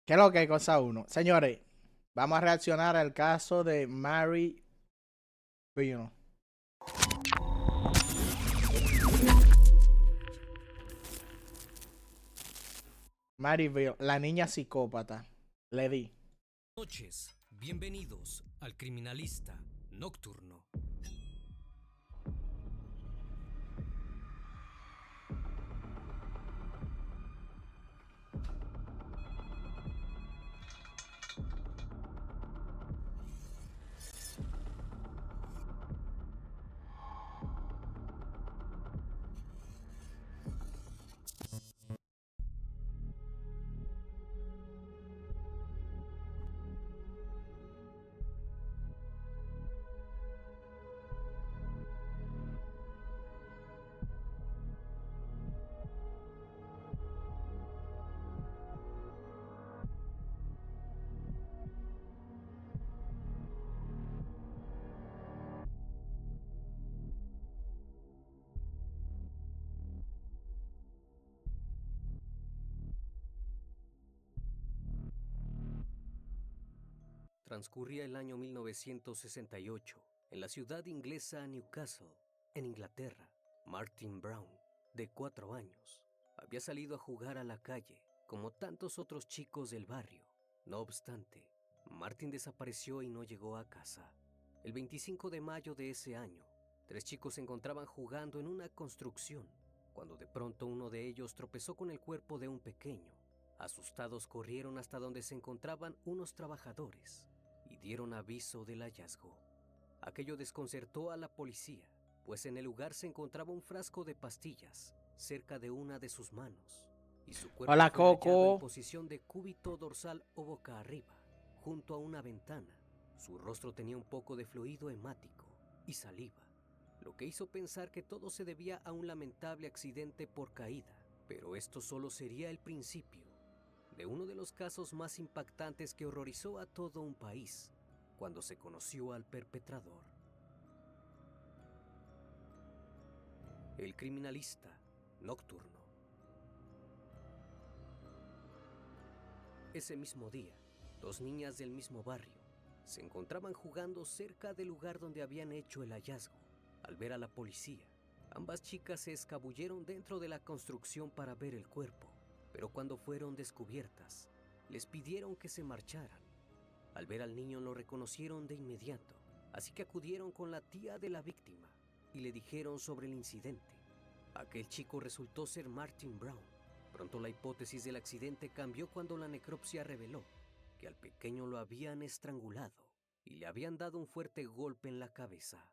¿Qué es lo que hay, cosa uno? Señores, vamos a reaccionar al caso de Mary Bean. Mary Bean, la niña psicópata. Le di. Noches, bienvenidos al Criminalista Nocturno. Transcurría el año 1968 en la ciudad inglesa Newcastle, en Inglaterra. Martin Brown, de 4 años, había salido a jugar a la calle, como tantos otros chicos del barrio. No obstante, Martin desapareció y no llegó a casa. El 25 de mayo de ese año, 3 chicos se encontraban jugando en una construcción, cuando de pronto uno de ellos tropezó con el cuerpo de un pequeño. Asustados corrieron hasta donde se encontraban unos trabajadores y dieron aviso del hallazgo. Aquello desconcertó a la policía, pues en el lugar se encontraba un frasco de pastillas cerca de una de sus manos, y su cuerpo Hola, fue hallado en Coco. posición de cúbito dorsal o boca arriba, junto a una ventana. Su rostro tenía un poco de fluido hemático y saliva, lo que hizo pensar que todo se debía a un lamentable accidente por caída. Pero esto solo sería el principio de uno de los casos más impactantes que horrorizó a todo un país cuando se conoció al perpetrador. El Criminalista Nocturno. Ese mismo día, 2 niñas del mismo barrio se encontraban jugando cerca del lugar donde habían hecho el hallazgo. Al ver a la policía, ambas chicas se escabulleron dentro de la construcción para ver el cuerpo, pero cuando fueron descubiertas, les pidieron que se marcharan. Al ver al niño lo reconocieron de inmediato, así que acudieron con la tía de la víctima y le dijeron sobre el incidente. Aquel chico resultó ser Martin Brown. Pronto la hipótesis del accidente cambió cuando la necropsia reveló que al pequeño lo habían estrangulado y le habían dado un fuerte golpe en la cabeza.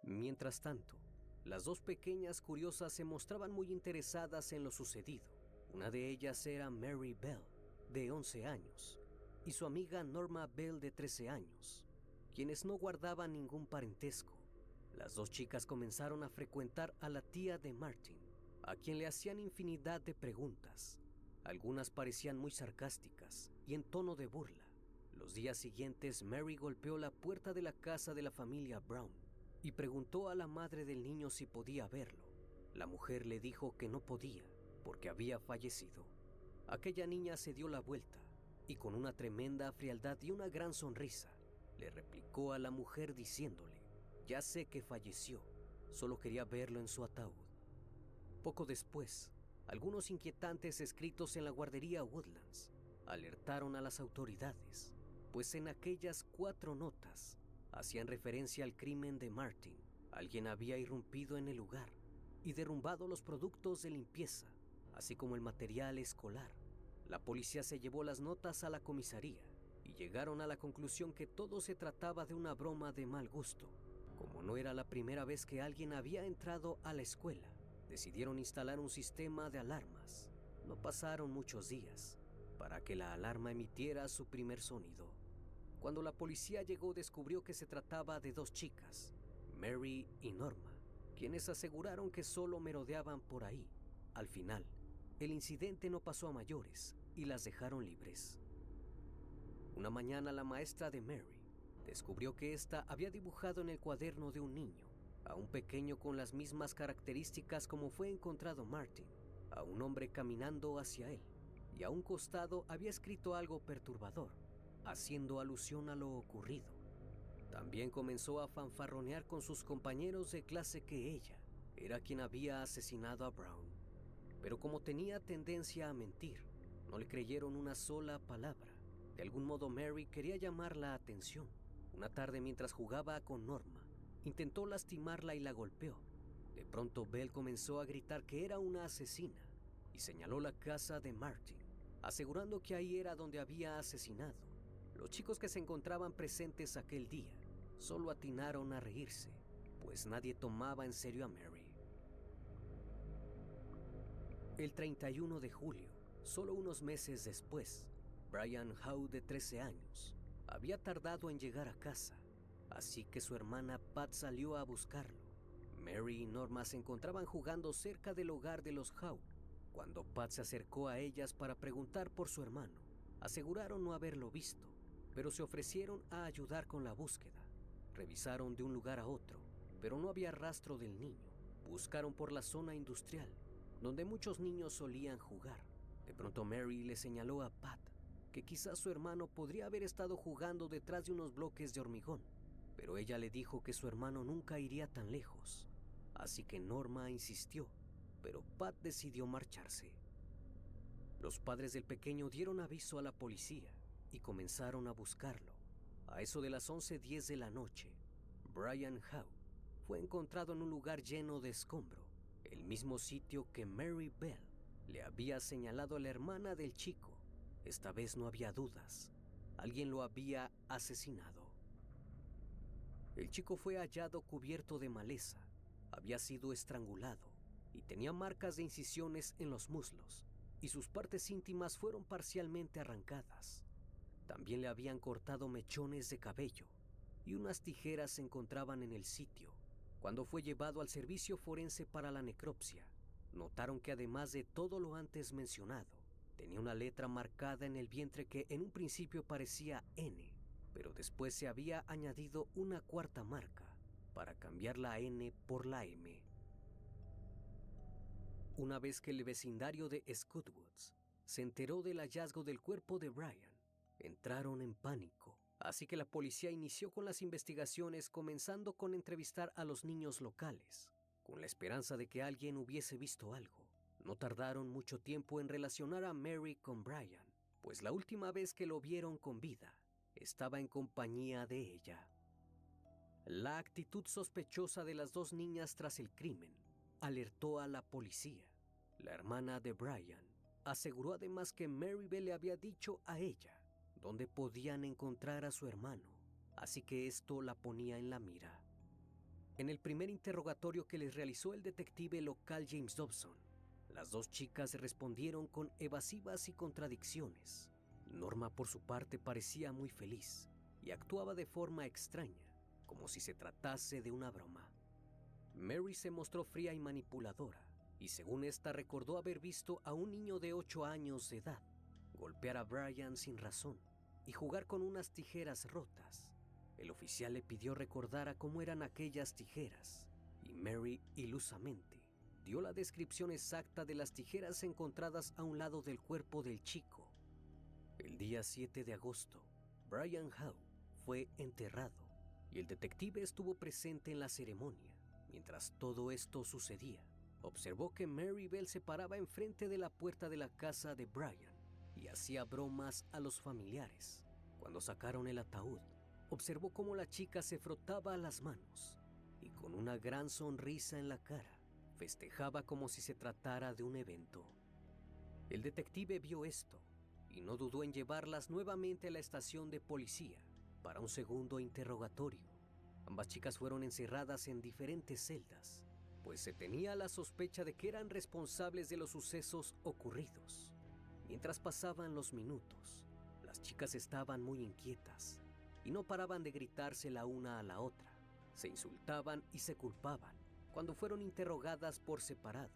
Mientras tanto, las 2 pequeñas curiosas se mostraban muy interesadas en lo sucedido. Una de ellas era Mary Bell, de 11 años, y su amiga Norma Bell, de 13 años, quienes no guardaban ningún parentesco. Las 2 chicas comenzaron a frecuentar a la tía de Martin, a quien le hacían infinidad de preguntas. Algunas parecían muy sarcásticas y en tono de burla. Los días siguientes, Mary golpeó la puerta de la casa de la familia Brown y preguntó a la madre del niño si podía verlo. La mujer le dijo que no podía, porque había fallecido. Aquella niña se dio la vuelta y con una tremenda frialdad y una gran sonrisa, le replicó a la mujer diciéndole: ya sé que falleció, solo quería verlo en su ataúd. Poco después, algunos inquietantes escritos en la guardería Woodlands alertaron a las autoridades, pues en aquellas 4 notas hacían referencia al crimen de Martin. Alguien había irrumpido en el lugar y derrumbado los productos de limpieza, así como el material escolar. La policía se llevó las notas a la comisaría y llegaron a la conclusión que todo se trataba de una broma de mal gusto. Como no era la primera vez que alguien había entrado a la escuela, decidieron instalar un sistema de alarmas. No pasaron muchos días para que la alarma emitiera su primer sonido. Cuando la policía llegó, descubrió que se trataba de 2 chicas, Mary y Norma, quienes aseguraron que solo merodeaban por ahí. Al final, el incidente no pasó a mayores y las dejaron libres. Una mañana, la maestra de Mary descubrió que ésta había dibujado en el cuaderno de un niño a un pequeño con las mismas características como fue encontrado Martin. a un hombre caminando hacia él, y a un costado había escrito algo perturbador, haciendo alusión a lo ocurrido. También comenzó a fanfarronear con sus compañeros de clase que ella era quien había asesinado a Brown. Pero como tenía tendencia a mentir, no le creyeron una sola palabra. De algún modo Mary quería llamar la atención. Una tarde mientras jugaba con Norma, intentó lastimarla y la golpeó. De pronto Belle comenzó a gritar que era una asesina y señaló la casa de Martin, asegurando que ahí era donde había asesinado. Los chicos que se encontraban presentes aquel día solo atinaron a reírse, pues nadie tomaba en serio a Mary. El 31 de julio, solo unos meses después, Brian Howe, de 13 años, había tardado en llegar a casa, así que su hermana Pat salió a buscarlo. Mary y Norma se encontraban jugando cerca del hogar de los Howe, cuando Pat se acercó a ellas para preguntar por su hermano. Aseguraron no haberlo visto, pero se ofrecieron a ayudar con la búsqueda. Revisaron de un lugar a otro, pero no había rastro del niño. Buscaron por la zona industrial, donde muchos niños solían jugar. De pronto Mary le señaló a Pat que quizás su hermano podría haber estado jugando detrás de unos bloques de hormigón, pero ella le dijo que su hermano nunca iría tan lejos. Así que Norma insistió, pero Pat decidió marcharse. Los padres del pequeño dieron aviso a la policía y comenzaron a buscarlo. A eso de las 11:10 de la noche, Brian Howe fue encontrado en un lugar lleno de escombro, el mismo sitio que Mary Bell le había señalado a la hermana del chico. Esta vez no había dudas, alguien lo había asesinado. El chico fue hallado cubierto de maleza, había sido estrangulado y tenía marcas de incisiones en los muslos, y sus partes íntimas fueron parcialmente arrancadas. También le habían cortado mechones de cabello y unas tijeras se encontraban en el sitio. Cuando fue llevado al servicio forense para la necropsia, notaron que además de todo lo antes mencionado, tenía una letra marcada en el vientre que en un principio parecía N, pero después se había añadido una cuarta marca para cambiar la N por la M. Una vez que el vecindario de Scottwoods se enteró del hallazgo del cuerpo de Brian, entraron en pánico, así que la policía inició con las investigaciones, comenzando con entrevistar a los niños locales, con la esperanza de que alguien hubiese visto algo. No tardaron mucho tiempo en relacionar a Mary con Brian, pues la última vez que lo vieron con vida, estaba en compañía de ella. La actitud sospechosa de las dos niñas tras el crimen alertó a la policía. La hermana de Brian aseguró además que Mary Bell le había dicho a ella dónde podían encontrar a su hermano, así que esto la ponía en la mira. En el primer interrogatorio que les realizó el detective local James Dobson, las dos chicas respondieron con evasivas y contradicciones. Norma, por su parte, parecía muy feliz y actuaba de forma extraña, como si se tratase de una broma. Mary se mostró fría y manipuladora, y según esta recordó haber visto a un niño de 8 años de edad golpear a Brian sin razón y jugar con unas tijeras rotas. El oficial le pidió recordara cómo eran aquellas tijeras, y Mary ilusamente dio la descripción exacta de las tijeras encontradas a un lado del cuerpo del chico. El día 7 de agosto, Brian Howe fue enterrado y el detective estuvo presente en la ceremonia. Mientras todo esto sucedía, observó que Mary Bell se paraba enfrente de la puerta de la casa de Brian y hacía bromas a los familiares. Cuando sacaron el ataúd, observó cómo la chica se frotaba las manos y con una gran sonrisa en la cara, festejaba como si se tratara de un evento. El detective vio esto y no dudó en llevarlas nuevamente a la estación de policía para un segundo interrogatorio. Ambas chicas fueron encerradas en diferentes celdas, pues se tenía la sospecha de que eran responsables de los sucesos ocurridos. Mientras pasaban los minutos, las chicas estaban muy inquietas y no paraban de gritarse la una a la otra. Se insultaban y se culpaban cuando fueron interrogadas por separado.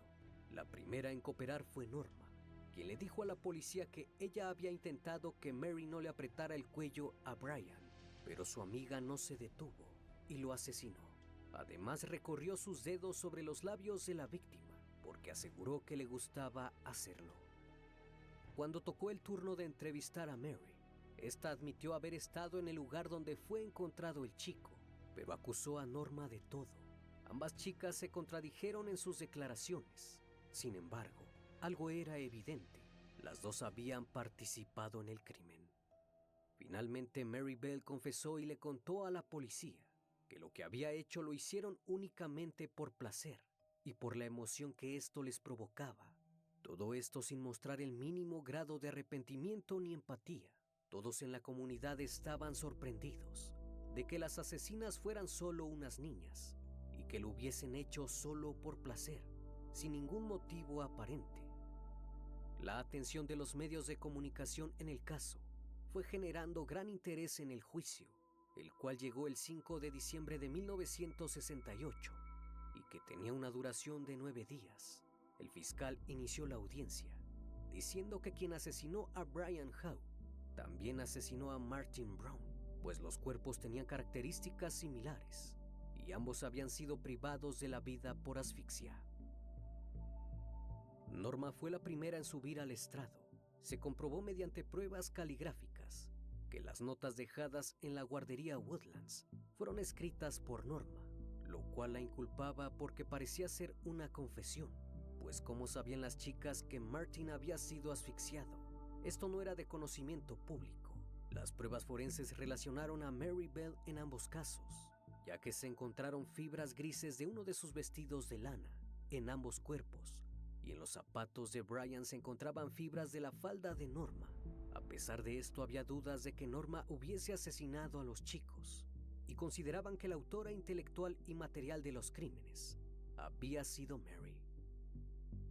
La primera en cooperar fue Norma, quien le dijo a la policía que ella había intentado que Mary no le apretara el cuello a Brian, pero su amiga no se detuvo y lo asesinó. Además, recorrió sus dedos sobre los labios de la víctima porque aseguró que le gustaba hacerlo. Cuando tocó el turno de entrevistar a Mary, esta admitió haber estado en el lugar donde fue encontrado el chico, pero acusó a Norma de todo. Ambas chicas se contradijeron en sus declaraciones. Sin embargo, algo era evidente: las dos habían participado en el crimen. Finalmente, Mary Bell confesó y le contó a la policía que lo que había hecho lo hicieron únicamente por placer y por la emoción que esto les provocaba. Todo esto sin mostrar el mínimo grado de arrepentimiento ni empatía. Todos en la comunidad estaban sorprendidos de que las asesinas fueran solo unas niñas y que lo hubiesen hecho solo por placer, sin ningún motivo aparente. La atención de los medios de comunicación en el caso fue generando gran interés en el juicio, el cual llegó el 5 de diciembre de 1968 y que tenía una duración de 9 días. El fiscal inició la audiencia diciendo que quien asesinó a Brian Howe también asesinó a Martin Brown, pues los cuerpos tenían características similares y ambos habían sido privados de la vida por asfixia. Norma fue la primera en subir al estrado. Se comprobó mediante pruebas caligráficas que las notas dejadas en la guardería Woodlands fueron escritas por Norma, lo cual la inculpaba porque parecía ser una confesión, pues ¿cómo sabían las chicas que Martin había sido asfixiado? Esto no era de conocimiento público. Las pruebas forenses relacionaron a Mary Bell en ambos casos, ya que se encontraron fibras grises de uno de sus vestidos de lana en ambos cuerpos, y en los zapatos de Brian se encontraban fibras de la falda de Norma. A pesar de esto, había dudas de que Norma hubiese asesinado a los chicos, y consideraban que la autora intelectual y material de los crímenes había sido Mary.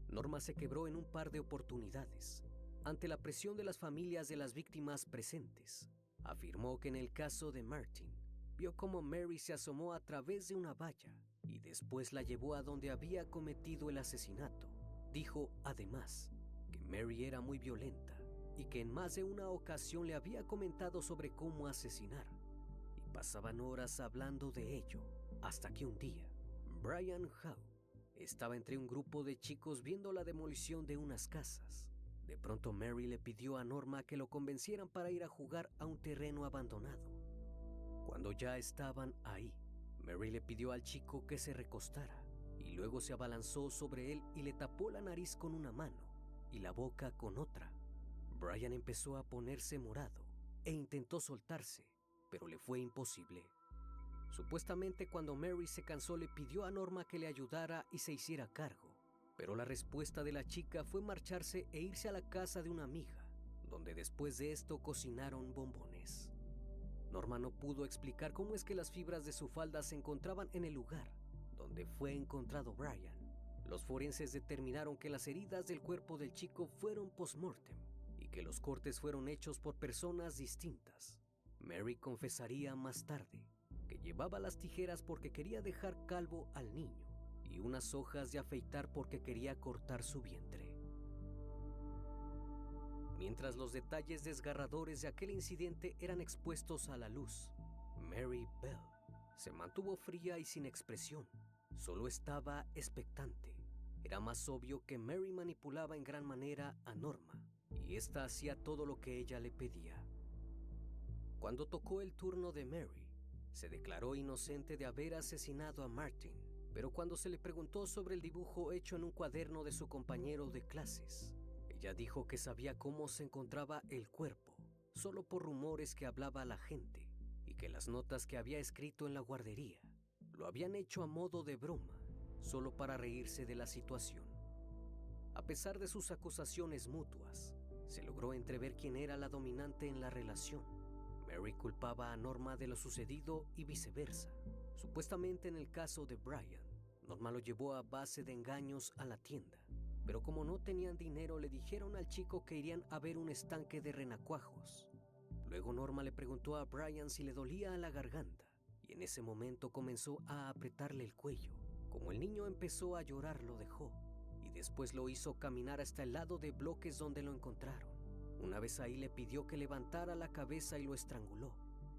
Norma se quebró en un par de oportunidades ante la presión de las familias de las víctimas presentes. Afirmó que en el caso de Martin, vio cómo Mary se asomó a través de una valla y después la llevó a donde había cometido el asesinato. Dijo, además, que Mary era muy violenta y que en más de una ocasión le había comentado sobre cómo asesinar, y pasaban horas hablando de ello, hasta que un día, Brian Howe estaba entre un grupo de chicos viendo la demolición de unas casas. De pronto Mary le pidió a Norma que lo convencieran para ir a jugar a un terreno abandonado. Cuando ya estaban ahí, Mary le pidió al chico que se recostara y luego se abalanzó sobre él y le tapó la nariz con una mano y la boca con otra. Brian empezó a ponerse morado e intentó soltarse, pero le fue imposible. Supuestamente cuando Mary se cansó le pidió a Norma que le ayudara y se hiciera cargo, pero la respuesta de la chica fue marcharse e irse a la casa de una amiga, donde después de esto cocinaron bombones. Norma no pudo explicar cómo es que las fibras de su falda se encontraban en el lugar donde fue encontrado Brian. Los forenses determinaron que las heridas del cuerpo del chico fueron post-mortem y que los cortes fueron hechos por personas distintas. Mary confesaría más tarde que llevaba las tijeras porque quería dejar calvo al niño y unas hojas de afeitar porque quería cortar su vientre. Mientras los detalles desgarradores de aquel incidente eran expuestos a la luz, Mary Bell se mantuvo fría y sin expresión. Solo estaba expectante. Era más obvio que Mary manipulaba en gran manera a Norma, y ésta hacía todo lo que ella le pedía. Cuando tocó el turno de Mary, se declaró inocente de haber asesinado a Martin, pero cuando se le preguntó sobre el dibujo hecho en un cuaderno de su compañero de clases, ella dijo que sabía cómo se encontraba el cuerpo, solo por rumores que hablaba la gente, y que las notas que había escrito en la guardería lo habían hecho a modo de broma, solo para reírse de la situación. A pesar de sus acusaciones mutuas, se logró entrever quién era la dominante en la relación. Mary culpaba a Norma de lo sucedido y viceversa. Supuestamente en el caso de Brian, Norma lo llevó a base de engaños a la tienda, pero como no tenían dinero le dijeron al chico que irían a ver un estanque de renacuajos. Luego Norma le preguntó a Brian si le dolía la garganta y en ese momento comenzó a apretarle el cuello. Como el niño empezó a llorar, lo dejó y después lo hizo caminar hasta el lado de bloques donde lo encontraron. Una vez ahí le pidió que levantara la cabeza y lo estranguló.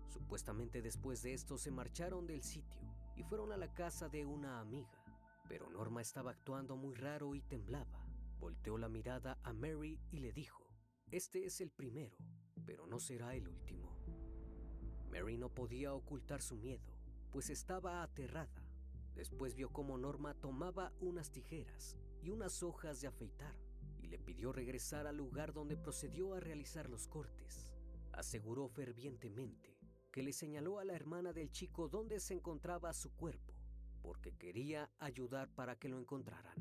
Supuestamente después de esto se marcharon del sitio y fueron a la casa de una amiga. pero Norma estaba actuando muy raro y temblaba. Volteó la mirada a Mary y le dijo: «Este es el primero, pero no será el último». Mary no podía ocultar su miedo, pues estaba aterrada. Después vio cómo Norma tomaba unas tijeras y unas hojas de afeitar y le pidió regresar al lugar donde procedió a realizar los cortes. Aseguró fervientemente que le señaló a la hermana del chico dónde se encontraba su cuerpo, porque quería ayudar para que lo encontraran.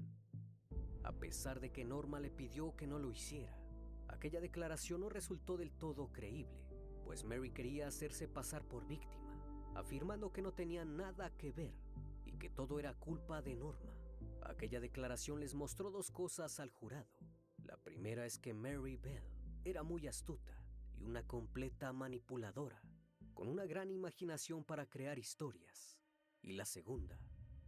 A pesar de que Norma le pidió que no lo hiciera, aquella declaración no resultó del todo creíble, pues Mary quería hacerse pasar por víctima, afirmando que no tenía nada que ver y que todo era culpa de Norma. Aquella declaración les mostró dos cosas al jurado. La primera es que Mary Bell era muy astuta y una completa manipuladora, con una gran imaginación para crear historias. Y la segunda,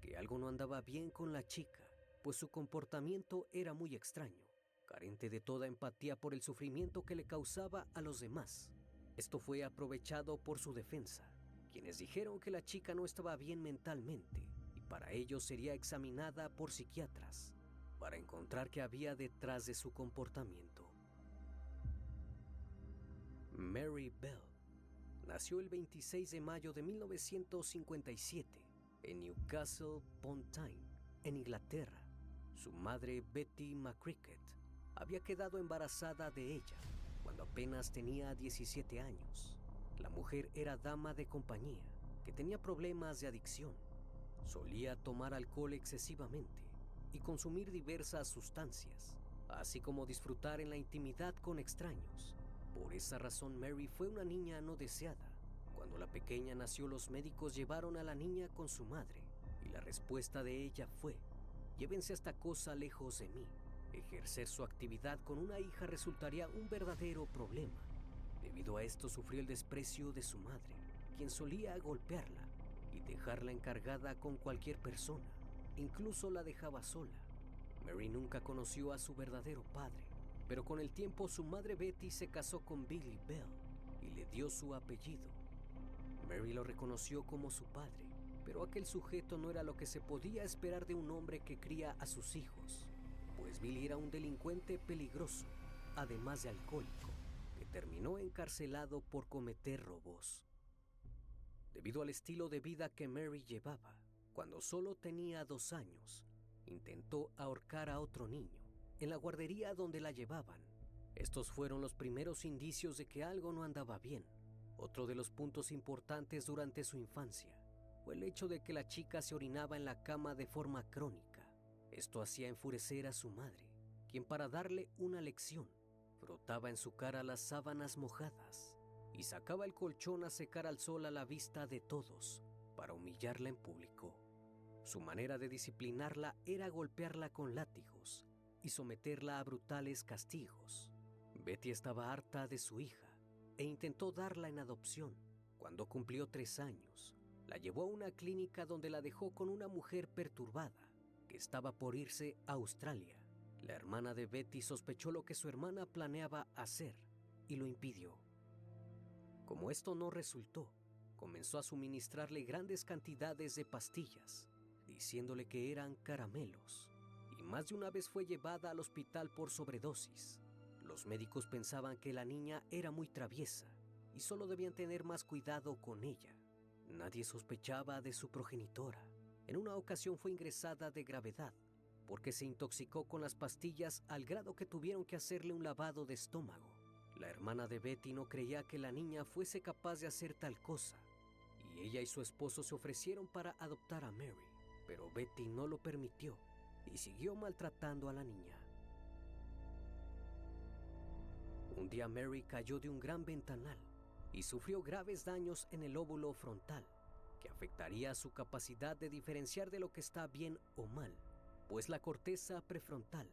que algo no andaba bien con la chica, pues su comportamiento era muy extraño, carente de toda empatía por el sufrimiento que le causaba a los demás. Esto fue aprovechado por su defensa, quienes dijeron que la chica no estaba bien mentalmente y para ello sería examinada por psiquiatras para encontrar qué había detrás de su comportamiento. Mary Bell nació el 26 de mayo de 1957 en Newcastle upon Tyne, en Inglaterra. Su madre, Betty McCricket, había quedado embarazada de ella cuando apenas tenía 17 años. La mujer era dama de compañía que tenía problemas de adicción. Solía tomar alcohol excesivamente y consumir diversas sustancias, así como disfrutar en la intimidad con extraños. Por esa razón, Mary fue una niña no deseada. Cuando la pequeña nació, los médicos llevaron a la niña con su madre y la respuesta de ella fue: «Llévense esta cosa lejos de mí». Ejercer su actividad con una hija resultaría un verdadero problema. Debido a esto sufrió el desprecio de su madre, quien solía golpearla y dejarla encargada con cualquier persona. Incluso la dejaba sola. Mary nunca conoció a su verdadero padre, pero con el tiempo su madre Betty se casó con Billy Bell y le dio su apellido. Mary lo reconoció como su padre, pero aquel sujeto no era lo que se podía esperar de un hombre que cría a sus hijos, pues Billy era un delincuente peligroso, además de alcohólico, que terminó encarcelado por cometer robos. Debido al estilo de vida que Mary llevaba, cuando solo tenía 2 años, intentó ahorcar a otro niño en la guardería donde la llevaban. Estos fueron los primeros indicios de que algo no andaba bien. Otro de los puntos importantes durante su infancia fue el hecho de que la chica se orinaba en la cama de forma crónica. Esto hacía enfurecer a su madre, quien, para darle una lección, frotaba en su cara las sábanas mojadas y sacaba el colchón a secar al sol a la vista de todos para humillarla en público. Su manera de disciplinarla era golpearla con látigos y someterla a brutales castigos. Betty estaba harta de su hija e intentó darla en adopción. Cuando cumplió 3 años, la llevó a una clínica donde la dejó con una mujer perturbada que estaba por irse a Australia. La hermana de Betty sospechó lo que su hermana planeaba hacer y lo impidió. Como esto no resultó, comenzó a suministrarle grandes cantidades de pastillas, diciéndole que eran caramelos, y más de una vez fue llevada al hospital por sobredosis. Los médicos pensaban que la niña era muy traviesa y solo debían tener más cuidado con ella. Nadie sospechaba de su progenitora. En una ocasión fue ingresada de gravedad porque se intoxicó con las pastillas al grado que tuvieron que hacerle un lavado de estómago. La hermana de Betty no creía que la niña fuese capaz de hacer tal cosa, y ella y su esposo se ofrecieron para adoptar a Mary, pero Betty no lo permitió y siguió maltratando a la niña. Un día Mary cayó de un gran ventanal y sufrió graves daños en el lóbulo frontal, que afectaría su capacidad de diferenciar de lo que está bien o mal, pues la corteza prefrontal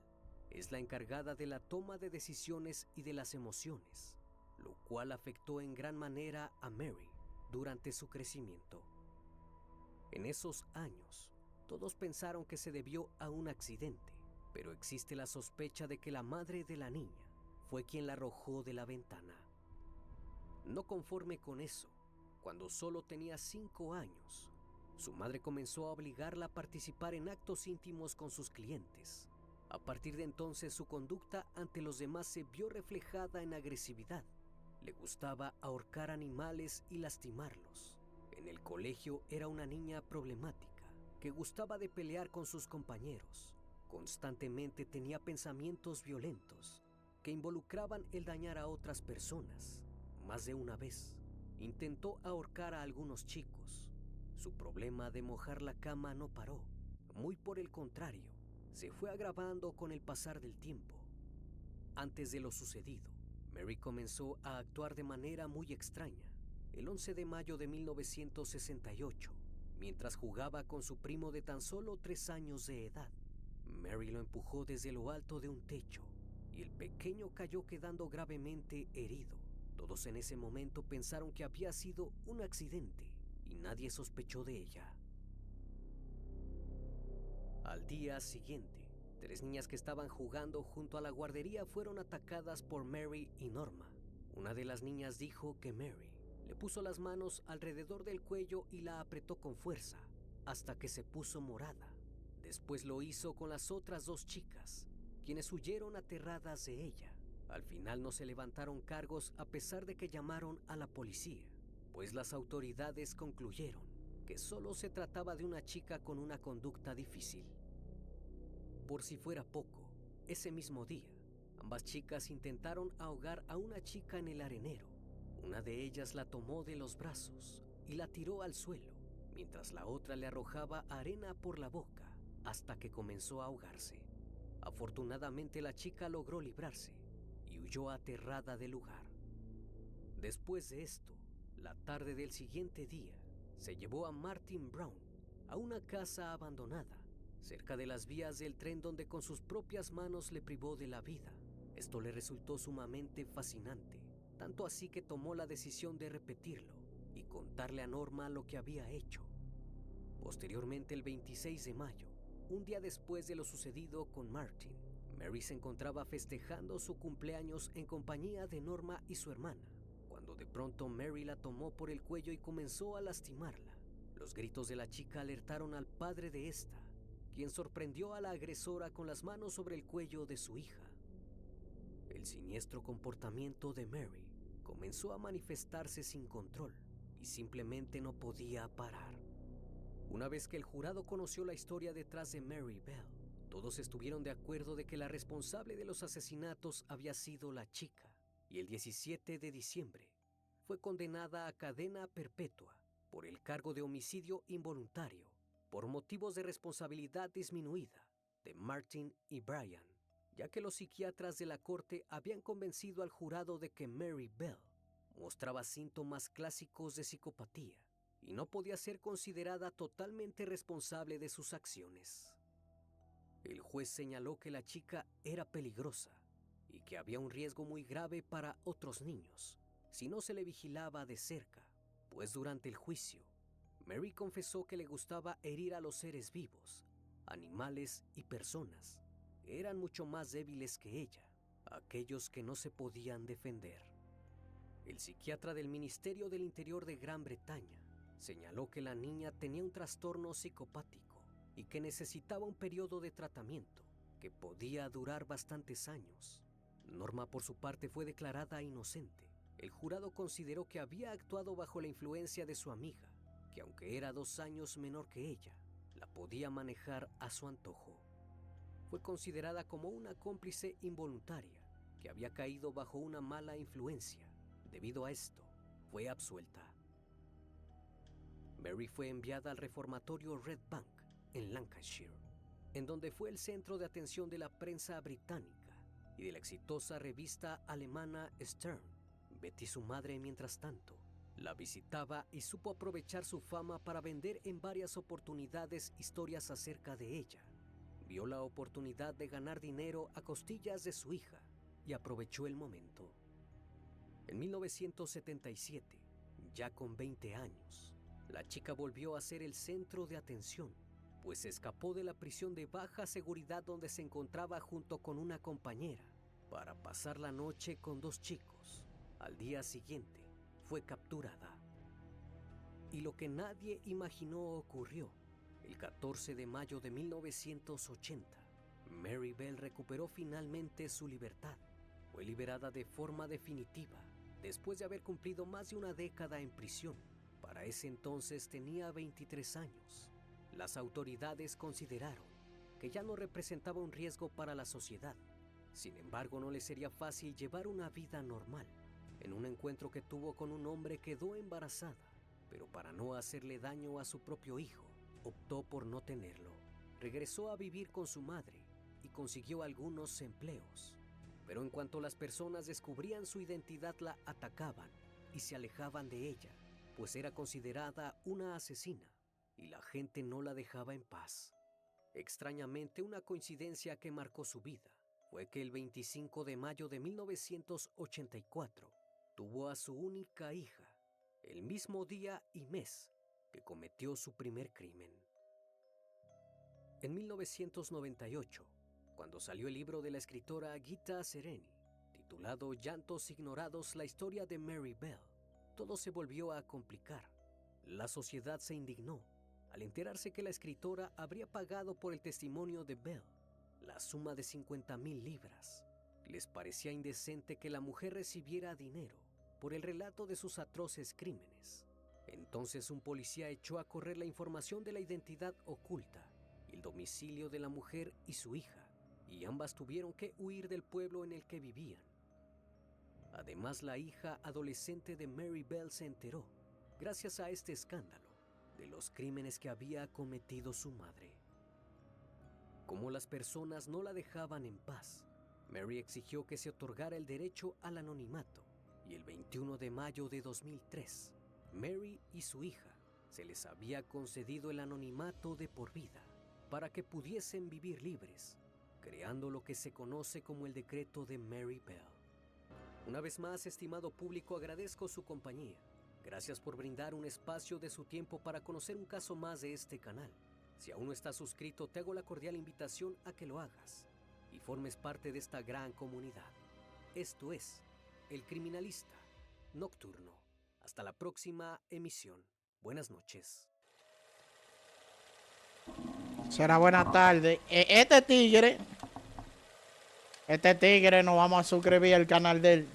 es la encargada de la toma de decisiones y de las emociones, lo cual afectó en gran manera a Mary durante su crecimiento. En esos años, todos pensaron que se debió a un accidente, pero existe la sospecha de que la madre de la niña fue quien la arrojó de la ventana. No conforme con eso, cuando solo tenía 5 años, Su madre comenzó a obligarla a participar en actos íntimos con sus clientes. A partir de entonces, su conducta ante los demás se vio reflejada en agresividad. Le gustaba ahorcar animales y lastimarlos. En el colegio era una niña problemática que gustaba de pelear con sus compañeros. Constantemente tenía pensamientos violentos que involucraban el dañar a otras personas. Más de una vez intentó ahorcar a algunos chicos. Su problema de mojar la cama no paró. Muy por el contrario, se fue agravando con el pasar del tiempo. Antes de lo sucedido, Mary comenzó a actuar de manera muy extraña. El 11 de mayo de 1968, mientras jugaba con su primo de tan solo 3 años de edad, Mary lo empujó desde lo alto de un techo y el pequeño cayó quedando gravemente herido. Todos en ese momento pensaron que había sido un accidente y nadie sospechó de ella. Al día siguiente, 3 niñas que estaban jugando junto a la guardería fueron atacadas por Mary y Norma. Una de las niñas dijo que Mary le puso las manos alrededor del cuello y la apretó con fuerza hasta que se puso morada. Después lo hizo con las otras 2 chicas, quienes huyeron aterradas de ella. Al final no se levantaron cargos a pesar de que llamaron a la policía, pues las autoridades concluyeron que solo se trataba de una chica con una conducta difícil. Por si fuera poco, ese mismo día, ambas chicas intentaron ahogar a una chica en el arenero. Una de ellas la tomó de los brazos y la tiró al suelo, mientras la otra le arrojaba arena por la boca hasta que comenzó a ahogarse. Afortunadamente, la chica logró librarse y huyó aterrada del lugar. Después de esto, la tarde del siguiente día, se llevó a Martin Brown a una casa abandonada, cerca de las vías del tren, donde con sus propias manos le privó de la vida. Esto le resultó sumamente fascinante, tanto así que tomó la decisión de repetirlo y contarle a Norma lo que había hecho. Posteriormente, el 26 de mayo, un día después de lo sucedido con Martin, Mary se encontraba festejando su cumpleaños en compañía de Norma y su hermana, cuando de pronto Mary la tomó por el cuello y comenzó a lastimarla. Los gritos de la chica alertaron al padre de esta, quien sorprendió a la agresora con las manos sobre el cuello de su hija. El siniestro comportamiento de Mary comenzó a manifestarse sin control y simplemente no podía parar. Una vez que el jurado conoció la historia detrás de Mary Bell, todos estuvieron de acuerdo de que la responsable de los asesinatos había sido la chica, y el 17 de diciembre fue condenada a cadena perpetua por el cargo de homicidio involuntario por motivos de responsabilidad disminuida de Martin y Brian, ya que los psiquiatras de la corte habían convencido al jurado de que Mary Bell mostraba síntomas clásicos de psicopatía y no podía ser considerada totalmente responsable de sus acciones. El juez señaló que la chica era peligrosa y que había un riesgo muy grave para otros niños si no se le vigilaba de cerca, pues durante el juicio, Mary confesó que le gustaba herir a los seres vivos, animales y personas. Eran mucho más débiles que ella, aquellos que no se podían defender. El psiquiatra del Ministerio del Interior de Gran Bretaña señaló que la niña tenía un trastorno psicopático y que necesitaba un periodo de tratamiento que podía durar bastantes años. Norma, por su parte, fue declarada inocente. El jurado consideró que había actuado bajo la influencia de su amiga, que aunque era 2 años menor que ella, la podía manejar a su antojo. Fue considerada como una cómplice involuntaria que había caído bajo una mala influencia. Debido a esto, fue absuelta. Mary fue enviada al reformatorio Red Bank en Lancashire, en donde fue el centro de atención de la prensa británica y de la exitosa revista alemana Stern. Betty, su madre, mientras tanto, la visitaba y supo aprovechar su fama para vender en varias oportunidades historias acerca de ella. Vio la oportunidad de ganar dinero a costillas de su hija y aprovechó el momento. En 1977, ya con 20 años, la chica volvió a ser el centro de atención, pues se escapó de la prisión de baja seguridad donde se encontraba junto con una compañera para pasar la noche con 2 chicos. Al día siguiente, fue capturada. Y lo que nadie imaginó ocurrió. El 14 de mayo de 1980, Mary Bell recuperó finalmente su libertad. Fue liberada de forma definitiva, después de haber cumplido más de una década en prisión. Para ese entonces tenía 23 años. Las autoridades consideraron que ya no representaba un riesgo para la sociedad. Sin embargo, no le sería fácil llevar una vida normal. En un encuentro que tuvo con un hombre quedó embarazada, pero para no hacerle daño a su propio hijo, optó por no tenerlo. Regresó a vivir con su madre y consiguió algunos empleos. Pero en cuanto las personas descubrían su identidad, la atacaban y se alejaban de ella, pues era considerada una asesina y la gente no la dejaba en paz. Extrañamente, una coincidencia que marcó su vida fue que el 25 de mayo de 1984 tuvo a su única hija, el mismo día y mes que cometió su primer crimen. En 1998, cuando salió el libro de la escritora Gita Sereni, titulado Llantos Ignorados, la historia de Mary Bell, todo se volvió a complicar. La sociedad se indignó al enterarse que la escritora habría pagado por el testimonio de Bell la suma de 50,000 libras. Les parecía indecente que la mujer recibiera dinero por el relato de sus atroces crímenes. Entonces un policía echó a correr la información de la identidad oculta y el domicilio de la mujer y su hija, y ambas tuvieron que huir del pueblo en el que vivían. Además, la hija adolescente de Mary Bell se enteró, gracias a este escándalo, de los crímenes que había cometido su madre. Como las personas no la dejaban en paz, Mary exigió que se otorgara el derecho al anonimato, y el 21 de mayo de 2003, Mary y su hija se les había concedido el anonimato de por vida para que pudiesen vivir libres, creando lo que se conoce como el decreto de Mary Bell. Una vez más, estimado público, agradezco su compañía. Gracias por brindar un espacio de su tiempo para conocer un caso más de este canal. Si aún no estás suscrito, te hago la cordial invitación a que lo hagas y formes parte de esta gran comunidad. Esto es El Criminalista Nocturno. Hasta la próxima emisión. Buenas noches. Será buena tarde. Este tigre nos vamos a suscribir al canal de él.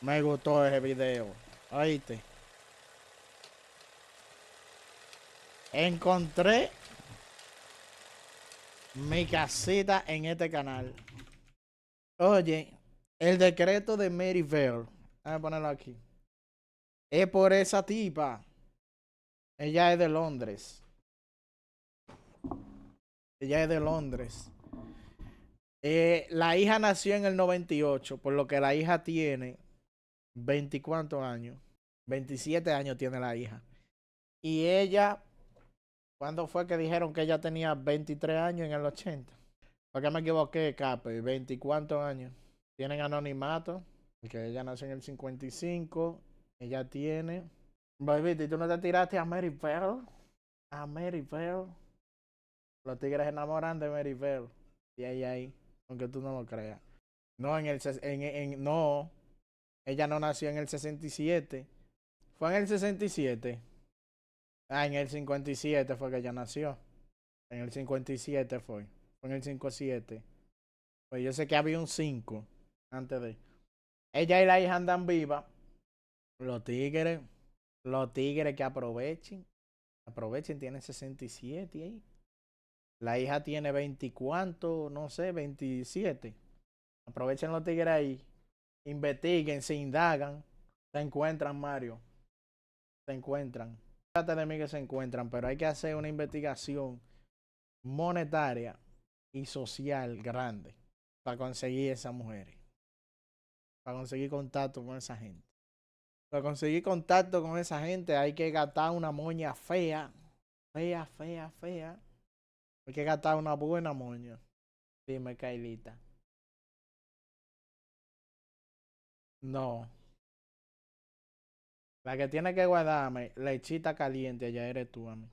Me gustó ese video. ¿Oíste? Encontré mi casita en este canal. Oye, el decreto de Mary Bell. Voy a ponerlo aquí. Es por esa tipa. Ella es de Londres. Ella es de Londres. La hija nació en el 98, por lo que la hija tiene 20 cuántos años. 27 años tiene la hija. Y ella, ¿cuándo fue que dijeron que ella tenía 23 años en el 80? ¿Por qué me equivoqué, Cape? 20 y cuántos años. Tienen anonimato, porque ella nació en el 55. Ella tiene... Baby, ¿tú no te tiraste a Mary Bell? A Mary Bell. Los tigres enamoran de Mary Bell. Y ahí, aunque tú no lo creas. No, no. Ella no nació en el 67. Fue en el 67. En el 57 fue que ella nació. En el 57 fue. Fue en el 57. Pues yo sé que había un 5 antes de. Ella y la hija andan vivas. Los tigres que aprovechen. Aprovechen, tienen 67 ahí. La hija tiene 20 cuánto, no sé, 27. Aprovechen los tigres ahí. Investiguen, se indagan. Se encuentran, Mario. Se encuentran. Fíjate de mí que se encuentran, pero hay que hacer una investigación monetaria y social grande para conseguir esas mujeres. Para conseguir contacto con esa gente. Para conseguir contacto con esa gente hay que gastar una moña fea. Fea. Hay que gastar una buena moña. Dime, Kailita. No. La que tiene que guardarme lechita caliente, ya eres tú, a mí.